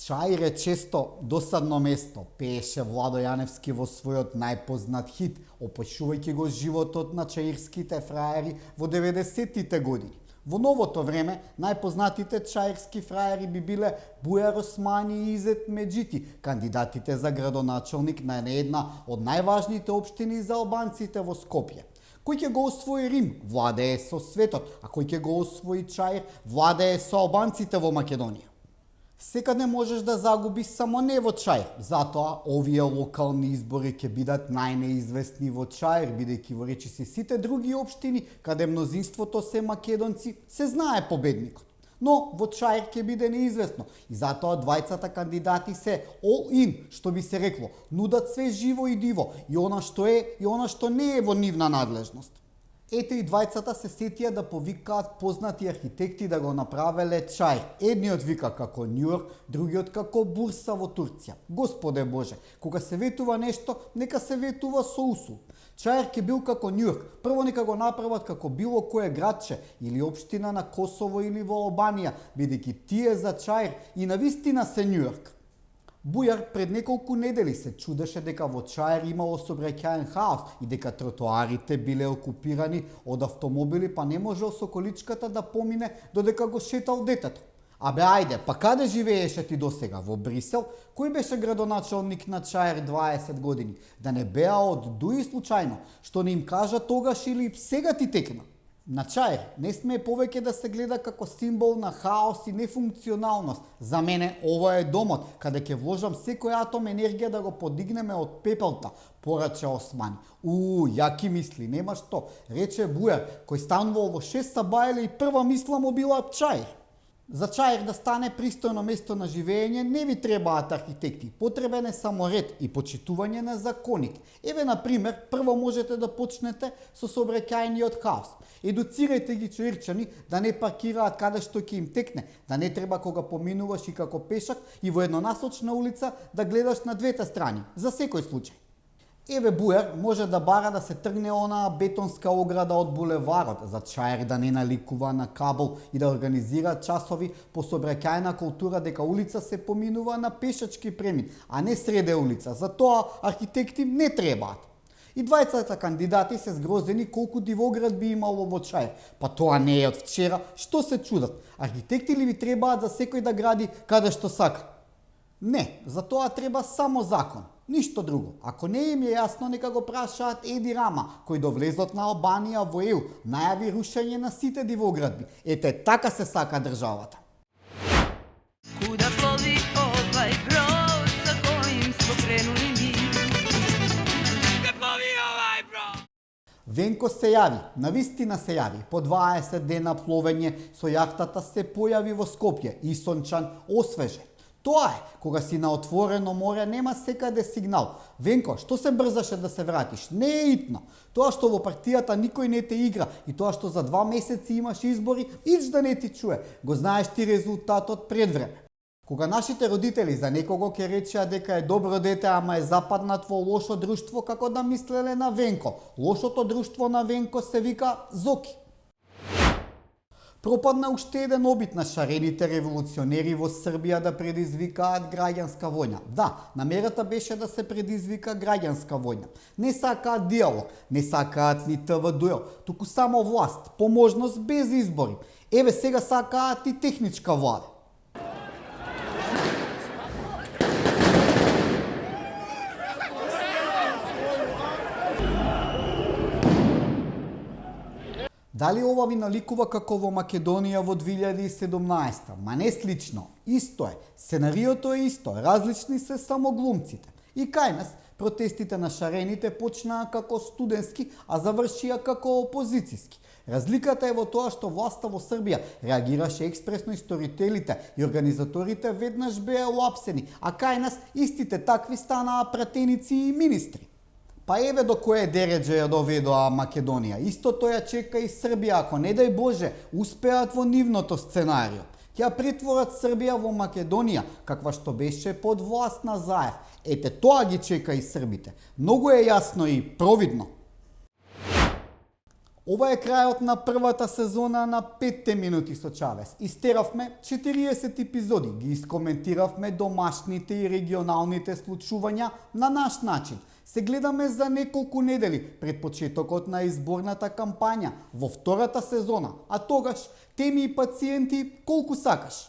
Чаир е често досадно место, пееше Владо Јаневски во својот најпознат хит, опишувајќи го животот на чаирските фраери во 90-тите години. Во новото време, најпознатите чаирски фраери би биле Бујар Османи и Изет Меджити, кандидатите за градоначалник на една од најважните општини за албанците во Скопје. Кој ќе го освои Рим, владее со светот, а кој ќе го освои Чаир, владее со албанците во Македонија. Секаде можеш да загубиш, само не во Чаир. Затоа овие локални избори ќе бидат најнеизвестни во Чаир, бидејќи во речиси сите други општини, каде мнозинството се македонци, се знае победникот. Но во Чаир ќе биде неизвестно и затоа двајцата кандидати се all in, што би се рекло, нудат све живо и диво, и она што е и она што не е во нивна надлежност. Ете и двајцата се сетија да повикаат познати архитекти да го направеле Чаир. Едниот вика како Њујорк, другиот како Бурса во Турција. Господе Боже, кога се ветува нешто, нека се ветува со усул. Чаир ќе бил како Њујорк. Прво нека го направат како било кое градче или општина на Косово или во Албанија, бидејќи тие за Чаир и навистина се Њујорк. Бујар пред неколку недели се чудеше дека во Чаир имало сообраќаен хаос и дека тротоарите биле окупирани од автомобили, па не можел со количката да помине додека го шетал детето. Абе ајде, па каде живееше ти досега? Во Брисел? Кој беше градоначалник на Чаир 20 години? Да не беа од Дуи случајно, што не им кажа тогаш или сега ти текна? На Чаир не смее повеќе да се гледа како символ на хаос и нефункционалност. За мене ова е домот, каде ќе вложам секој атом енергија да го подигнеме од пепелта, порача Османи. Јаки мисли, нема што, рече Бујар, кој станувал во 6 сабајле и прва мисла му била Чаир. За Чаир да стане пристојно место на живење не ви требаат архитекти, потребен е само ред и почитување на законите. Еве, на пример, прво можете да почнете со сообраќајниот хаос. Едуцирајте ги чаирчани да не паркираат каде што ќе им текне, да не треба кога поминуваш и како пешак и во еднонасочна улица да гледаш на двете страни, за секој случај. Еве Бујар може да бара да се тргне онаа бетонска ограда од булеварот, за Чаир да не наликува на Кабл и да организира часови по сообраќајна култура дека улица се поминува на пешачки премин, а не среде улица. За тоа архитекти не требаат. И двајцата кандидати се згрозени колку дивоград би имало во Чаир. Па тоа не е од вчера, што се чудат? Архитекти ли ви требаат за секој да гради каде што сака? Не, за тоа треба само закон. Ништо друго. Ако не им е јасно, нека го прашаат Еди Рама, кој до влезот на Албанија во ЕУ најави рушење на сите дивоградби. Ете, така се сака државата. Куда плови овај брод за којим смо кренули ми? Куда плови овај брод? Венко се јави, навистина се јави. По 20 дена пловење со јахтата се појави во Скопје и сончан, освежен. Тоа е, кога си на отворено море нема секаде сигнал. Венко, што се брзаше да се вратиш? Не е итно. Тоа што во партијата никој не те игра и тоа што за 2 месеци имаш избори, ич да не ти чуе. Го знаеш ти резултатот пред време. Кога нашите родители за некого ќе речеа дека е добро дете, ама е западнат во лошо друштво, како да мислеле на Венко. Лошото друштво на Венко се вика Зоки. Пропадна уште еден обид на шарените револуционери во Србија да предизвикаат граѓанска војна. Да, намерата беше да се предизвика граѓанска војна. Не сакаат диалог, не сакаат ни ТВ дуел, туку само власт, по можност без избори. Еве сега сакаат и техничка влада. Дали ова ви наликува како во Македонија во 2017? Ма не слично, исто е. Сценариото е исто, различни се само глумците. И кај нас, протестите на шарените почнаа како студентски, а завршија како опозицијски. Разликата е во тоа што власта во Србија реагираше експресно и сторителите и организаторите веднаш беа уапсени, а кај нас истите такви станаа пратеници и министри. Па еве до кое дереđe ја доведоа Македонија. Истото ја чека и Србија, ако не дај Боже, успеат во нивното сценарио. Ќе претворат Србија во Македонија, каква што беше под власт на Заев. Ете, тоа ги чека и србите. Многу е јасно и провидно. Ова е крајот на првата сезона на 5 минути со Чавес. Истеравме 40 епизоди, ги искоментиравме домашните и регионалните случувања на наш начин. Се гледаме за неколку недели пред почетокот на изборната кампања во втората сезона, а тогаш теми и пациенти колку сакаш.